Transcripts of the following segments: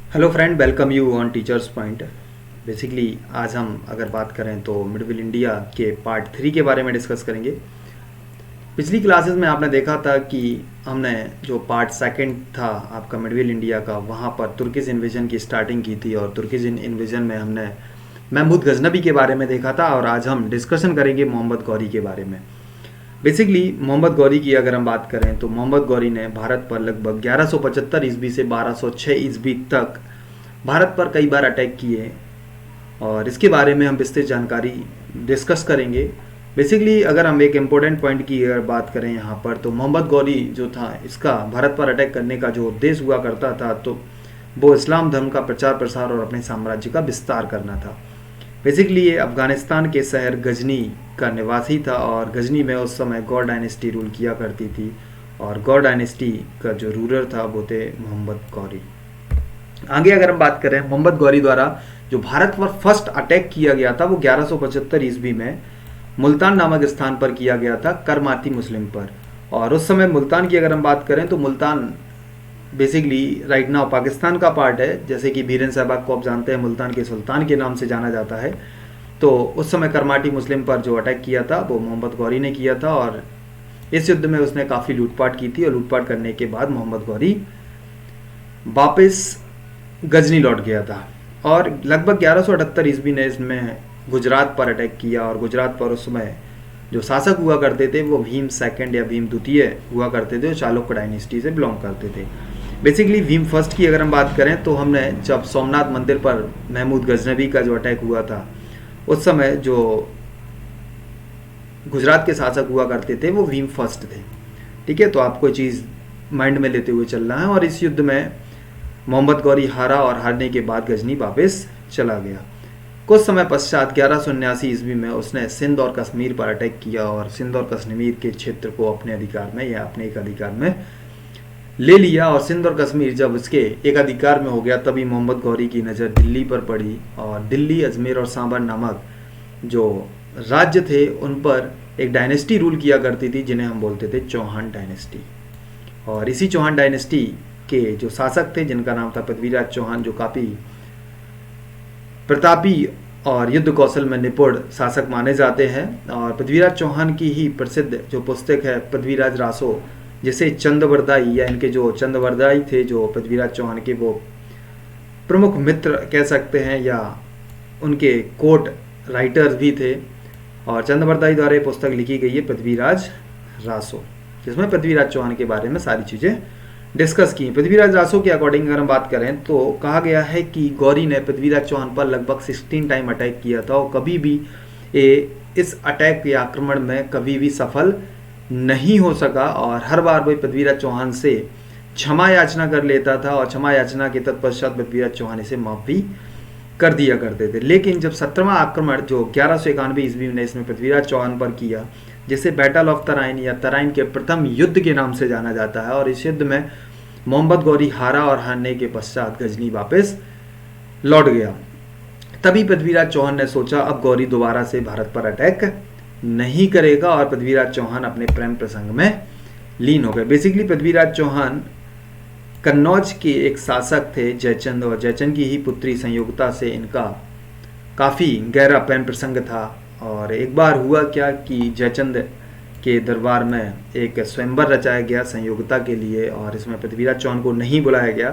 Hello friend, welcome you on teachers point. Basically आज हम अगर बात करें तो मिडविल इंडिया के पार्ट 3 के बारे में डिस्कस करेंगे। पिछली क्लासेस में आपने देखा था कि हमने जो पार्ट सेकंड था आपका मिडविल इंडिया का, वहाँ पर तुर्किश इन्वेजन की स्टार्टिंग की थी और तुर्किश इन्वेजन में हमने महमूद गजनबी के बारे में देखा था और आज हम डिस्कशन करेंगे मोहम्मद गौरी के बारे में। बेसिकली मोहम्मद गौरी की अगर हम बात करें तो मोहम्मद गौरी ने भारत पर लगभग 1175 ईस्वी से 1206 ईस्वी तक भारत पर कई बार अटैक किए और इसके बारे में हम विस्तृत जानकारी डिस्कस करेंगे। बेसिकली अगर हम एक इम्पोर्टेंट पॉइंट की अगर बात करें यहाँ पर, तो मोहम्मद गौरी जो था इसका भारत पर अटैक करने का जो उद्देश्य हुआ करता था तो वो इस्लाम धर्म का प्रचार प्रसार और अपने साम्राज्य का विस्तार करना था। बेसिकली ये अफगानिस्तान के शहर गजनी का निवासी था और गजनी में उस समय गौर डायनेस्टी रूल किया करती थी और गौर डायनेस्टी का जो रूलर था वो थे मोहम्मद गौरी। आगे अगर हम बात करें, मोहम्मद गौरी द्वारा जो भारत पर फर्स्ट अटैक किया गया था वो 1175 ईस्वी में मुल्तान नामक स्थान पर किया गया था, करमाती मुस्लिम पर। और उस समय मुल्तान की अगर हम बात करें तो Multan basically right now Pakistan का पार्ट है। जैसे कि बीरन सहबाग को आप जानते हैं, मुल्तान के सुल्तान के नाम से जाना जाता है। तो उस समय करमाटी मुस्लिम पर जो अटैक किया था वो मोहम्मद गौरी ने किया था और इस युद्ध में उसने काफ़ी लूटपाट की थी और लूटपाट करने के बाद मोहम्मद गौरी वापस गजनी लौट गया था और लगभग 1178 ईस्वी ने इसमें गुजरात पर अटैक किया और गुजरात पर उस समय जो शासक हुआ करते थे वो भीम सेकंड या भीम द्वितीय हुआ करते थे, जो चालुक्य डायनेस्टी से बिलोंग करते थे। बेसिकली भीम फर्स्ट की अगर हम बात करें तो हमने जब सोमनाथ मंदिर पर महमूद गजनबी का जो अटैक हुआ था उस समय जो गुजरात के शासक हुआ करते थे वो भीम फर्स्ट थे। ठीक है, तो आपको चीज़ माइंड में लेते हुए चलना है। और इस युद्ध में मोहम्मद गौरी हारा और हारने के बाद गजनी वापस चला गया। कुछ समय पश्चात 1179 ईस्वी में उसने सिंध और कश्मीर पर अटैक किया और सिंध और कश्मीर के क्षेत्र को अपने अधिकार में या अपने एक अधिकार में ले लिया। और सिंध और कश्मीर जब उसके एक अधिकार में हो गया तभी मोहम्मद गौरी की नज़र दिल्ली पर पड़ी और दिल्ली, अजमेर और सांबर नामक जो राज्य थे उन पर एक डायनेस्टी रूल किया करती थी जिन्हें हम बोलते थे चौहान डायनेस्टी। और इसी चौहान डायनेस्टी के जो शासक थे जिनका नाम था पृथ्वीराज चौहान, जो काफ़ी प्रतापी और युद्ध कौशल में निपुण शासक माने जाते हैं। और पृथ्वीराज चौहान की ही प्रसिद्ध जो पुस्तक है पृथ्वीराज रासो, जिसे चंद्रवरदाई या इनके जो चंद्रवरदाई थे जो पृथ्वीराज चौहान के वो प्रमुख मित्र कह सकते हैं या उनके कोर्ट राइटर्स भी थे। और चंद्रवरदाई द्वारा ये पुस्तक लिखी गई है पृथ्वीराज रासो, जिसमें पृथ्वीराज चौहान के बारे में सारी चीज़ें डिस्कस की। पृथ्वीराज रासो के अकॉर्डिंग अगर हम बात करें तो कहा गया है कि गौरी ने पृथ्वीराज चौहान पर लगभग 16 टाइम अटैक किया था और कभी भी इस अटैक या आक्रमण में कभी भी सफल नहीं हो सका। और हर बार वही पृथ्वीराज चौहान से क्षमा याचना कर लेता था और क्षमा याचना के तत्पश्चात पृथ्वीराज चौहान इसे माफ भी कर दिया करते थे। लेकिन जब 17वां आक्रमण जो 1191 ईस्वी में इसमें पृथ्वीराज चौहान पर किया, जिसे बैटल ऑफ तराइन या तराइन के प्रथम युद्ध के नाम से जाना जाता है, और इस युद्ध में मोहम्मद गौरी हारा और हारने के पश्चात गजनी वापस लौट गया। तभी पृथ्वीराज चौहान ने सोचा अब गौरी दोबारा से भारत पर अटैक नहीं करेगा और पृथ्वीराज चौहान अपने प्रेम प्रसंग में लीन हो गए। बेसिकली पृथ्वीराज चौहान कन्नौज के एक शासक थे जयचंद, और जयचंद की ही पुत्री संयोगता से इनका काफ़ी गहरा प्रेम प्रसंग था। और एक बार हुआ क्या कि जयचंद के दरबार में एक स्वयंवर रचाया गया संयोगता के लिए और इसमें पृथ्वीराज चौहान को नहीं बुलाया गया।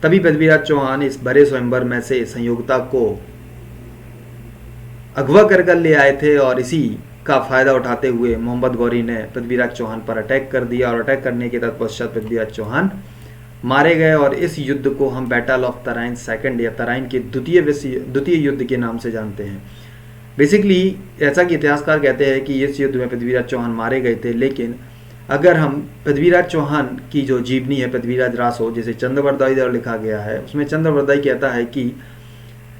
तभी पृथ्वीराज चौहान इस बड़े स्वयंवर में से संयोगता को अगवा कर ले आए थे और इसी का फायदा उठाते हुए मोहम्मद गौरी ने पृथ्वीराज चौहान पर अटैक कर दिया और अटैक करने के तत्पश्चात पृथ्वीराज चौहान मारे गए। और इस युद्ध को हम बैटल ऑफ तराइन सेकंड या तराइन के द्वितीय युद्ध के नाम से जानते हैं। बेसिकली ऐसा कि इतिहासकार कहते हैं कि इस युद्ध में पृथ्वीराज चौहान मारे गए थे। लेकिन अगर हम पृथ्वीराज चौहान की जो जीवनी है पृथ्वीराज रासो, जिसे चंद्रवरदाई द्वारा लिखा गया है, उसमें चंद्रवरदाई कहता है कि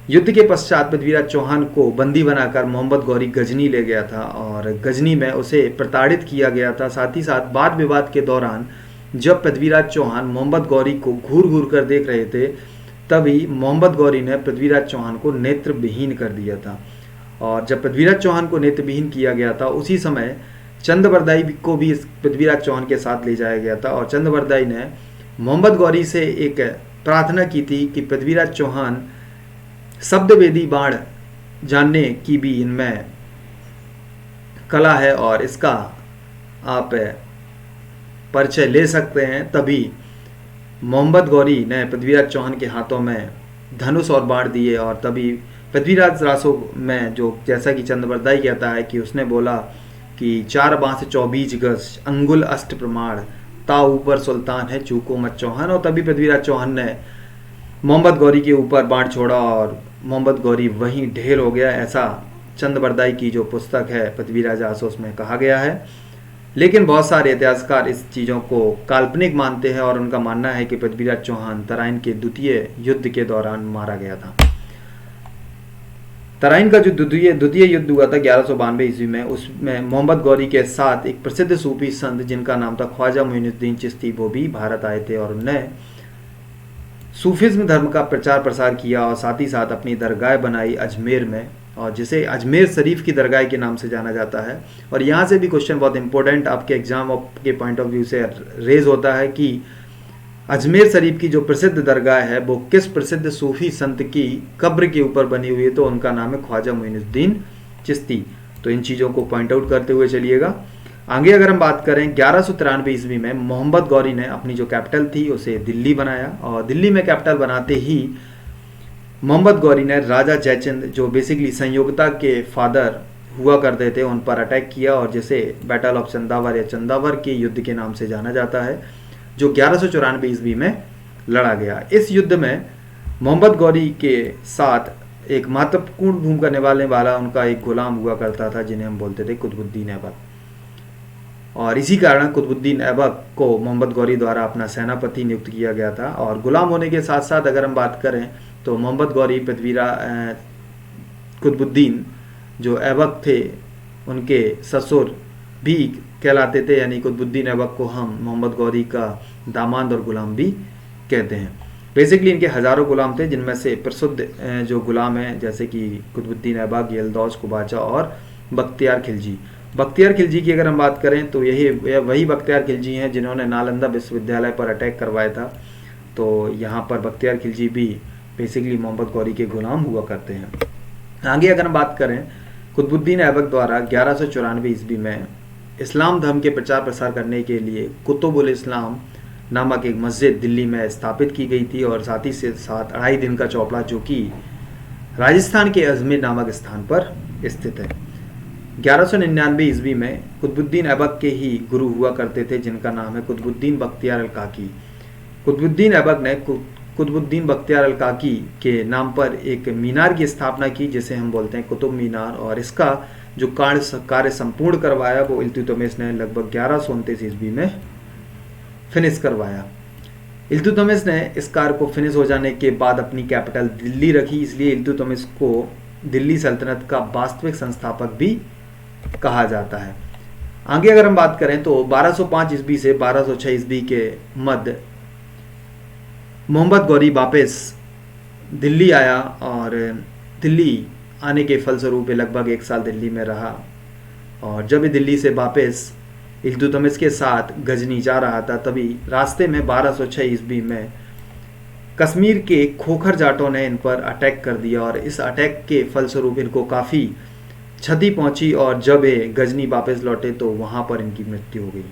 युद्ध के पश्चात पृथ्वीराज चौहान को बंदी बनाकर मोहम्मद गौरी गजनी ले गया था और गजनी में उसे प्रताड़ित किया गया था। साथ ही साथ वाद विवाद के दौरान जब पृथ्वीराज चौहान मोहम्मद गौरी को घूर घूर कर देख रहे थे तभी मोहम्मद गौरी ने पृथ्वीराज चौहान को नेत्र विहीन कर दिया था। और जब पृथ्वीराज चौहान को नेत्रविहीन किया गया था उसी समय चंद्रवरदाई को भी पृथ्वीराज चौहान के साथ ले जाया गया था और चंद्रवरदाई ने मोहम्मद गौरी से एक प्रार्थना की थी कि पृथ्वीराज चौहान शब्दवेदी बाण जानने की भी इनमें कला है और इसका आप परिचय ले सकते हैं। तभी मोहम्मद गौरी ने पृथ्वीराज चौहान के हाथों में धनुष और बाण दिए और तभी पृथ्वीराज रासो में जो जैसा कि चंद्रबरदाई कहता है कि उसने बोला कि 4 बांस 24 गज अंगुल अष्ट प्रमाण ता ऊपर सुल्तान है चूको मत चौहान। और तभी पृथ्वीराज चौहान ने मोहम्मद गौरी के ऊपर बाण छोड़ा और मोहम्मद गौरी वहीं ढेर हो गया, ऐसा चंद्रबरदाई की जो पुस्तक है पृथ्वीराज रासो उसमें कहा गया है। लेकिन बहुत सारे इतिहासकार इस चीज़ों को काल्पनिक मानते हैं और उनका मानना है कि पृथ्वीराज चौहान तराइन के द्वितीय युद्ध के दौरान मारा गया था। तराइन का जो द्वितीय युद्ध हुआ था 1192 ईस्वी में, उसमें मोहम्मद गौरी के साथ एक प्रसिद्ध सूफी संत जिनका नाम था ख्वाजा मोइनुद्दीन चिश्ती, वो भी भारत आए थे और उन्होंने सूफिज्म धर्म का प्रचार प्रसार किया और साथ ही साथ अपनी दरगाह बनाई अजमेर में, और जिसे अजमेर शरीफ की दरगाह के नाम से जाना जाता है। और यहाँ से भी क्वेश्चन बहुत इंपॉर्टेंट आपके एग्जाम के पॉइंट ऑफ व्यू से रेज होता है कि अजमेर शरीफ की जो प्रसिद्ध दरगाह है वो किस प्रसिद्ध सूफी संत की कब्र के ऊपर बनी हुई है, तो उनका नाम है ख्वाजा मोइनुद्दीन चिश्ती। तो इन चीज़ों को पॉइंट आउट करते हुए चलिएगा। आगे अगर हम बात करें 1193 ईस्वी में मोहम्मद गौरी ने अपनी जो कैपिटल थी उसे दिल्ली बनाया और दिल्ली में कैपिटल बनाते ही मोहम्मद गौरी ने राजा जयचंद जो बेसिकली संयोगता के फादर हुआ करते थे उन पर अटैक किया और जिसे बैटल ऑफ चंदावर या चंदावर के युद्ध के नाम से जाना जाता है, जो 1194 ईस्वी में लड़ा गया। इस युद्ध में मोहम्मद गौरी के साथ एक महत्वपूर्ण भूमिका निभाने वाला उनका एक गुलाम हुआ करता था जिन्हें हम बोलते थे कुतुबुद्दीन ऐबक, और इसी कारण कुतुबुद्दीन ऐबक को मोहम्मद गौरी द्वारा अपना सेनापति नियुक्त किया गया था। और गुलाम होने के साथ साथ अगर हम बात करें तो मोहम्मद गौरी कुतुबुद्दीन जो ऐबक थे उनके ससुर भी कहलाते थे, यानी कुतुबुद्दीन ऐबक को हम मोहम्मद गौरी का दामाद और गुलाम भी कहते हैं। बेसिकली इनके हज़ारों गुलाम थे जिनमें से प्रसिद्ध जो गुलाम हैं जैसे कि कुतुबुद्दीन ऐबक, यलदौज, कुबाचा और बख्तियार खिलजी। बख्तियार खिलजी की अगर हम बात करें तो वही बख्तियार खिलजी हैं जिन्होंने नालंदा विश्वविद्यालय पर अटैक करवाया था। तो यहाँ पर बख्तियार खिलजी भी बेसिकली मोहम्मद गौरी के गुलाम हुआ करते हैं। आगे अगर हम बात करें कुतुबुद्दीन ऐबक द्वारा 1194 ईस्वी में इस्लाम धर्म के प्रचार प्रसार करने के लिए कुतुबुल इस्लाम नामक एक मस्जिद दिल्ली में स्थापित की गई थी और साथ ही से साथ 2.5 दिन का चौपड़ा जो कि राजस्थान के अजमेर नामक स्थान पर स्थित है। 1199 ईस्वी में कुतुबुद्दीन ऐबक के ही गुरु हुआ करते थे जिनका नाम है कुतुबुद्दीन बख्तियार अल काकी। कुतुबुद्दीन ऐबक ने कुतुबुद्दीन बख्तियार अल काकी के नाम पर एक मीनार की स्थापना की जिसे हम बोलते हैं कुतुब मीनार, और इसका जो कार्य संपूर्ण करवाया वो इल्तुतमिश ने लगभग 1129 ईस्वी में फिनिश करवाया। इल्तुतमिश ने इस कार्य को फिनिश हो जाने के बाद अपनी कैपिटल दिल्ली रखी, इसलिए इल्तुतमिश को दिल्ली सल्तनत का वास्तविक संस्थापक भी कहा जाता है। आगे अगर हम बात करें तो 1205 ईस्वी से 1206 ईस्वी के मध्य मोहम्मद गौरी वापस दिल्ली आया और दिल्ली आने के फलस्वरूप लगभग 1 साल दिल्ली में रहा, और जब दिल्ली से वापस इल्तुतमिश के साथ गजनी जा रहा था तभी रास्ते में 1206 ईस्वी में कश्मीर के खोखर जाटों ने इन पर अटैक कर दिया और इस अटैक के फलस्वरूप इनको काफ़ी क्षति पहुंची और जब ये गजनी वापस लौटे तो वहाँ पर इनकी मृत्यु हो गई।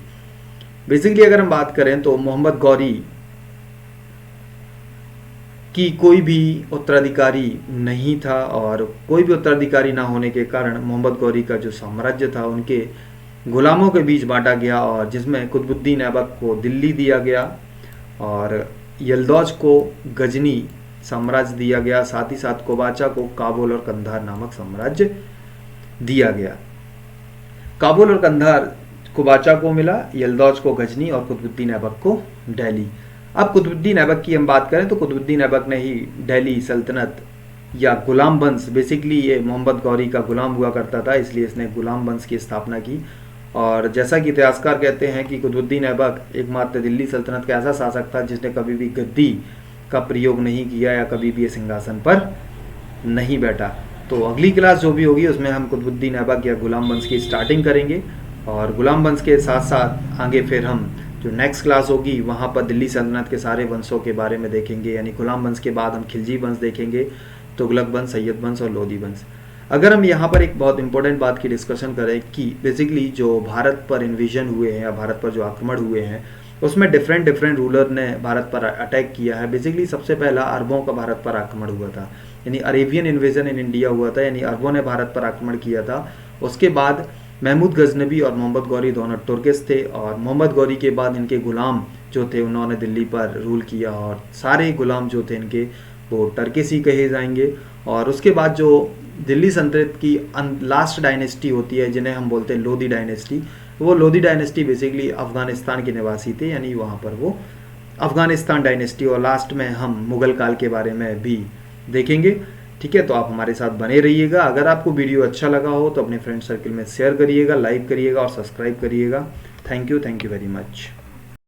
बेसिकली अगर हम बात करें तो मोहम्मद गौरी की कोई भी उत्तराधिकारी नहीं था और कोई भी उत्तराधिकारी ना होने के कारण मोहम्मद गौरी का जो साम्राज्य था उनके गुलामों के बीच बांटा गया, और जिसमें कुतुबुद्दीन ऐबक को दिल्ली दिया गया और यलदौज को गजनी साम्राज्य दिया गया, साथ ही साथ कोबाचा को काबुल और कंधार नामक साम्राज्य दिया गया। काबुल और कंधार कोबाचा को मिला, यलदौज को गजनी और कुतुबुद्दीन ऐबक को दिल्ली। अब कुतुबुद्दीन ऐबक की हम बात करें तो कुतुबुद्दीन ऐबक ने ही दिल्ली सल्तनत या गुलाम वंश, बेसिकली ये मोहम्मद गौरी का गुलाम हुआ करता था इसलिए इसने गुलाम वंश की स्थापना की। और जैसा कि इतिहासकार कहते हैं कि कुतुबुद्दीन ऐबक एकमात्र दिल्ली सल्तनत का ऐसा शासक था जिसने कभी भी गद्दी का प्रयोग नहीं किया या कभी भी ये सिंहासन पर नहीं बैठा। तो अगली क्लास जो भी होगी उसमें हम कुतुबुद्दीन ऐबक या गुलाम वंश की स्टार्टिंग करेंगे और गुलाम वंश के साथ साथ आगे फिर हम जो नेक्स्ट क्लास होगी वहाँ पर दिल्ली सल्तनत के सारे वंशों के बारे में देखेंगे, यानी गुलाम वंश के बाद हम खिलजी वंश देखेंगे, तुगलक वंश, सैयद वंश और लोधी वंश। अगर हम यहाँ पर एक बहुत इंपॉर्टेंट बात की डिस्कशन करें कि बेसिकली जो भारत पर इन्विजन हुए हैं या भारत पर जो आक्रमण हुए हैं उसमें डिफरेंट डिफरेंट रूलर ने भारत पर अटैक किया है। बेसिकली सबसे पहला अरबों का भारत पर आक्रमण हुआ था, यानी अरेबियन इन्वेजन इन इंडिया हुआ था, यानी अरबों ने भारत पर आक्रमण किया था। उसके बाद महमूद गजनबी और मोहम्मद गौरी दोनों तुर्किस थे, और मोहम्मद गौरी के बाद इनके गुलाम जो थे उन्होंने दिल्ली पर रूल किया, और सारे गुलाम जो थे इनके वो टर्किस ही कहे जाएंगे। और उसके बाद जो दिल्ली सल्तनत की लास्ट डायनेस्टी होती है जिन्हें हम बोलते हैं लोधी डायनेस्टी, वो लोधी डायनेस्टी बेसिकली अफगानिस्तान के निवासी थे, यानी वहाँ पर वो अफगानिस्तान डायनेस्टी। और लास्ट में हम मुगल काल के बारे में भी देखेंगे। ठीक है, तो आप हमारे साथ बने रहिएगा। अगर आपको वीडियो अच्छा लगा हो तो अपने फ्रेंड सर्कल में शेयर करिएगा, लाइक करिएगा और सब्सक्राइब करिएगा। Thank you very much.